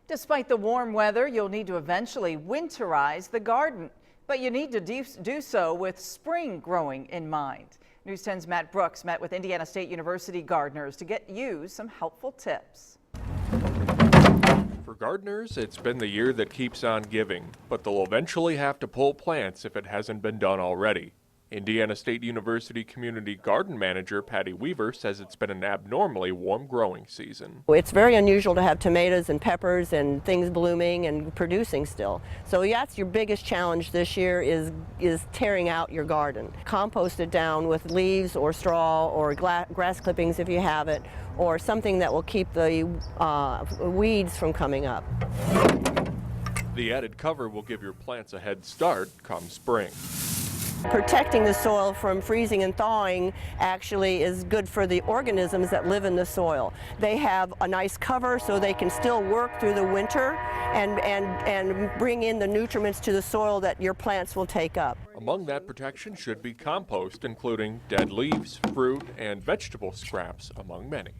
Despite the warm weather, you'll need to eventually winterize the garden, but you need to do so with spring growing in mind. News 10's Matt Brooks met with Indiana State University gardeners to get you some helpful tips. For gardeners, it's been the year that keeps on giving, but they'll eventually have to pull plants if it hasn't been done already. Indiana State University Community Garden Manager Patty Weaver says it's been an abnormally warm growing season. It's very unusual to have tomatoes and peppers and things blooming and producing still. So that's your biggest challenge this year is tearing out your garden. Compost it down with leaves or straw or grass clippings if you have it, or something that will keep the weeds from coming up. The added cover will give your plants a head start come spring. Protecting the soil from freezing and thawing actually is good for the organisms that live in the soil. They have a nice cover so they can still work through the winter and bring in the nutriments to the soil that your plants will take up. Among that protection should be compost, including dead leaves, fruit, and vegetable scraps, among many.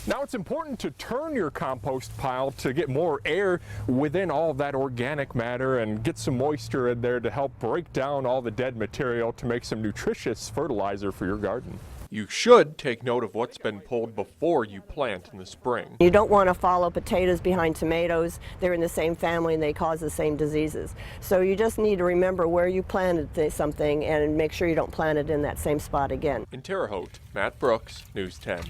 Now it's important to turn your compost pile to get more air within all of that organic matter and get some moisture in there to help break down all the dead material to make some nutritious fertilizer for your garden. You should take note of what's been pulled before you plant in the spring. You don't want to follow potatoes behind tomatoes. They're in the same family and they cause the same diseases. So you just need to remember where you planted something and make sure you don't plant it in that same spot again. In Terre Haute, Matt Brooks, News 10.